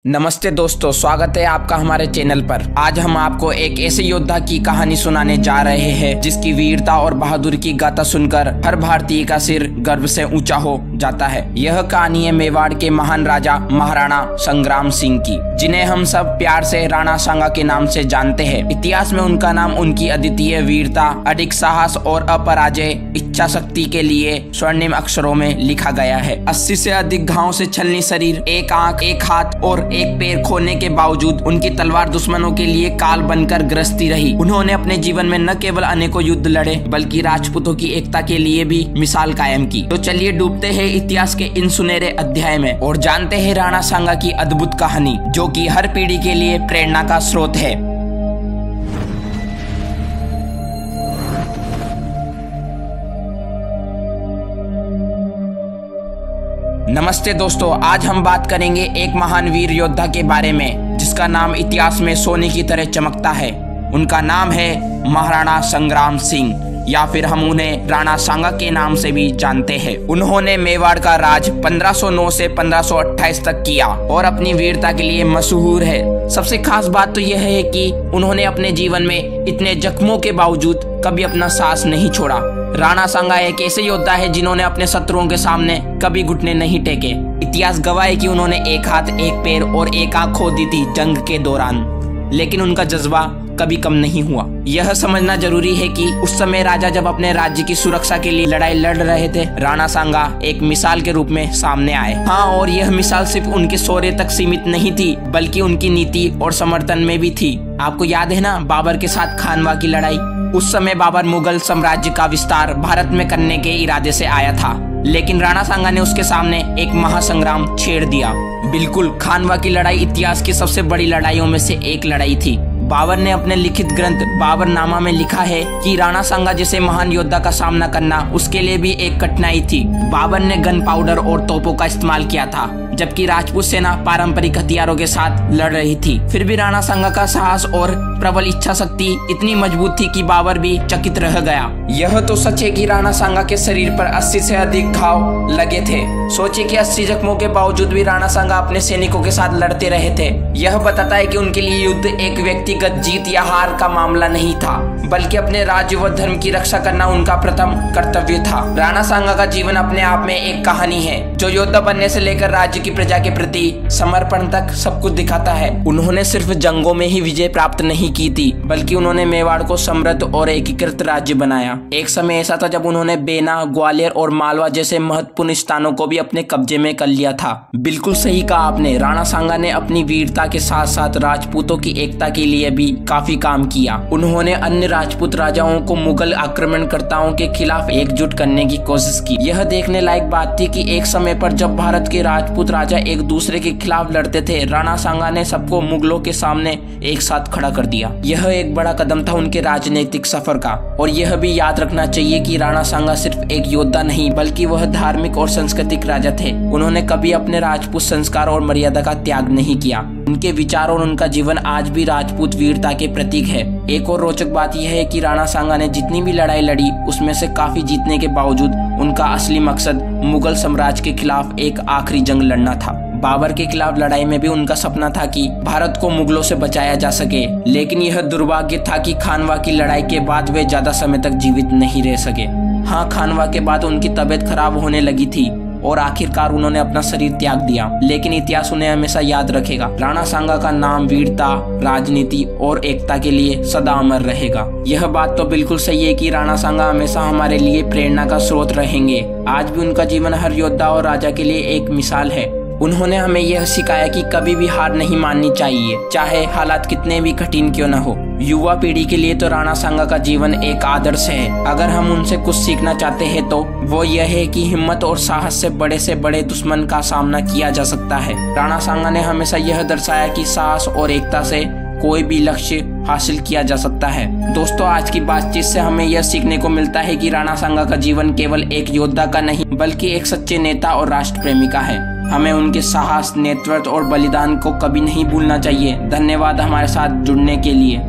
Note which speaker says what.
Speaker 1: नमस्ते दोस्तों, स्वागत है आपका हमारे चैनल पर। आज हम आपको एक ऐसे योद्धा की कहानी सुनाने जा रहे हैं जिसकी वीरता और बहादुरी की गाथा सुनकर हर भारतीय का सिर गर्व से ऊंचा हो जाता है। यह कहानी है मेवाड़ के महान राजा महाराणा संग्राम सिंह की, जिन्हें हम सब प्यार से राणा सांगा के नाम से जानते हैं। इतिहास में उनका नाम उनकी अद्वितीय वीरता, अडिग साहस और अपराजय इच्छा शक्ति के लिए स्वर्णिम अक्षरों में लिखा गया है। 80 से अधिक घावों से छलनी शरीर, एक आंख, एक हाथ और एक पैर खोने के बावजूद उनकी तलवार दुश्मनों के लिए काल बनकर गरजती रही। उन्होंने अपने जीवन में न केवल अनेकों युद्ध लड़े बल्कि राजपूतों की एकता के लिए भी मिसाल कायम की। तो चलिए डूबते हैं इतिहास के इन सुनहरे अध्याय में और जानते हैं राणा सांगा की अद्भुत कहानी, जो कि हर पीढ़ी के लिए प्रेरणा का स्रोत है। नमस्ते दोस्तों, आज हम बात करेंगे एक महान वीर योद्धा के बारे में जिसका नाम इतिहास में सोने की तरह चमकता है। उनका नाम है महाराणा संग्राम सिंह, या फिर हम उन्हें राणा सांगा के नाम से भी जानते हैं। उन्होंने मेवाड़ का राज 1509 से 1528 तक किया और अपनी वीरता के लिए मशहूर है। सबसे खास बात तो यह है कि उन्होंने अपने जीवन में इतने जख्मों के बावजूद कभी अपना साहस नहीं छोड़ा। राणा सांगा एक ऐसे योद्धा है जिन्होंने अपने शत्रुओं के सामने कभी घुटने नहीं टेके। इतिहास गवाह है कि उन्होंने एक हाथ, एक पैर और एक आंख खो दी थी जंग के दौरान, लेकिन उनका जज्बा कभी कम नहीं हुआ। यह समझना जरूरी है कि उस समय राजा जब अपने राज्य की सुरक्षा के लिए लड़ाई लड़ रहे थे, राणा सांगा एक मिसाल के रूप में सामने आए। हाँ, और यह मिसाल सिर्फ उनके शौर्य तक सीमित नहीं थी बल्कि उनकी नीति और समर्थन में भी थी। आपको याद है ना, बाबर के साथ खानवा की लड़ाई। उस समय बाबर मुगल साम्राज्य का विस्तार भारत में करने के इरादे से आया था, लेकिन राणा सांगा ने उसके सामने एक महासंग्राम छेड़ दिया। बिल्कुल, खानवा की लड़ाई इतिहास की सबसे बड़ी लड़ाइयों में से एक लड़ाई थी। बाबर ने अपने लिखित ग्रंथ बाबरनामा में लिखा है कि राणा सांगा जैसे महान योद्धा का सामना करना उसके लिए भी एक कठिनाई थी। बाबर ने गन पाउडर और तोपों का इस्तेमाल किया था, जबकि राजपूत सेना पारंपरिक हथियारों के साथ लड़ रही थी। फिर भी राणा सांगा का साहस और प्रबल इच्छा शक्ति इतनी मजबूत थी कि बाबर भी चकित रह गया। यह तो सच है कि राणा सांगा के शरीर पर 80 से अधिक घाव लगे थे। सोचिए कि 80 जख्मों के बावजूद भी राणा सांगा अपने सैनिकों के साथ लड़ते रहे थे। यह बताता है कि उनके लिए युद्ध एक व्यक्तिगत जीत या हार का मामला नहीं था, बल्कि अपने राज्य व धर्म की रक्षा करना उनका प्रथम कर्तव्य था। राणा सांगा का जीवन अपने आप में एक कहानी है, जो योद्धा बनने से लेकर राज्य की प्रजा के प्रति समर्पण तक सब कुछ दिखाता है। उन्होंने सिर्फ जंगों में ही विजय प्राप्त नहीं की थी, बल्कि उन्होंने मेवाड़ को समृद्ध और एकीकृत राज्य बनाया। एक समय ऐसा था जब उन्होंने बेना, ग्वालियर और मालवा जैसे महत्वपूर्ण स्थानों को भी अपने कब्जे में कर लिया था। बिल्कुल सही कहा आपने, राणा सांगा ने अपनी वीरता के साथ साथ राजपूतों की एकता के लिए भी काफी काम किया। उन्होंने अन्य राजपूत राजाओं को मुगल आक्रमणकर्ताओं के खिलाफ एकजुट करने की कोशिश की। यह देखने लायक बात थी कि एक समय पर जब भारत के राजपूत राजा एक दूसरे के खिलाफ लड़ते थे, राणा सांगा ने सबको मुगलों के सामने एक साथ खड़ा कर दिया। यह एक बड़ा कदम था उनके राजनीतिक सफर का। और यह भी याद रखना चाहिए कि राणा सांगा सिर्फ एक योद्धा नहीं बल्कि वह धार्मिक और सांस्कृतिक राजा थे। उन्होंने कभी अपने राजपूत संस्कार और मर्यादा का त्याग नहीं किया। उनके विचार और उनका जीवन आज भी राजपूत वीरता के प्रतीक है। एक और रोचक बात यह है कि राणा सांगा ने जितनी भी लड़ाई लड़ी उसमें से काफी जीतने के बावजूद उनका असली मकसद मुगल साम्राज्य के खिलाफ एक आखिरी जंग लड़ना था। बाबर के खिलाफ लड़ाई में भी उनका सपना था कि भारत को मुगलों से बचाया जा सके, लेकिन यह दुर्भाग्य था कि खानवा की लड़ाई के बाद वे ज्यादा समय तक जीवित नहीं रह सके। हाँ, खानवा के बाद उनकी तबीयत खराब होने लगी थी और आखिरकार उन्होंने अपना शरीर त्याग दिया, लेकिन इतिहास उन्हें हमेशा याद रखेगा। राणा सांगा का नाम वीरता, राजनीति और एकता के लिए सदा अमर रहेगा। यह बात तो बिल्कुल सही है कि राणा सांगा हमेशा हमारे लिए प्रेरणा का स्रोत रहेंगे। आज भी उनका जीवन हर योद्धा और राजा के लिए एक मिसाल है। उन्होंने हमें यह सिखाया कि कभी भी हार नहीं माननी चाहिए, चाहे हालात कितने भी कठिन क्यों न हो। युवा पीढ़ी के लिए तो राणा सांगा का जीवन एक आदर्श है। अगर हम उनसे कुछ सीखना चाहते हैं तो वो यह है कि हिम्मत और साहस से बड़े दुश्मन का सामना किया जा सकता है। राणा सांगा ने हमेशा यह दर्शाया कि साहस और एकता से कोई भी लक्ष्य हासिल किया जा सकता है। दोस्तों, आज की बातचीत से हमें यह सीखने को मिलता है कि राणा सांगा का जीवन केवल एक योद्धा का नहीं बल्कि एक सच्चे नेता और राष्ट्र प्रेमी का है। हमें उनके साहस, नेतृत्व और बलिदान को कभी नहीं भूलना चाहिए। धन्यवाद हमारे साथ जुड़ने के लिए।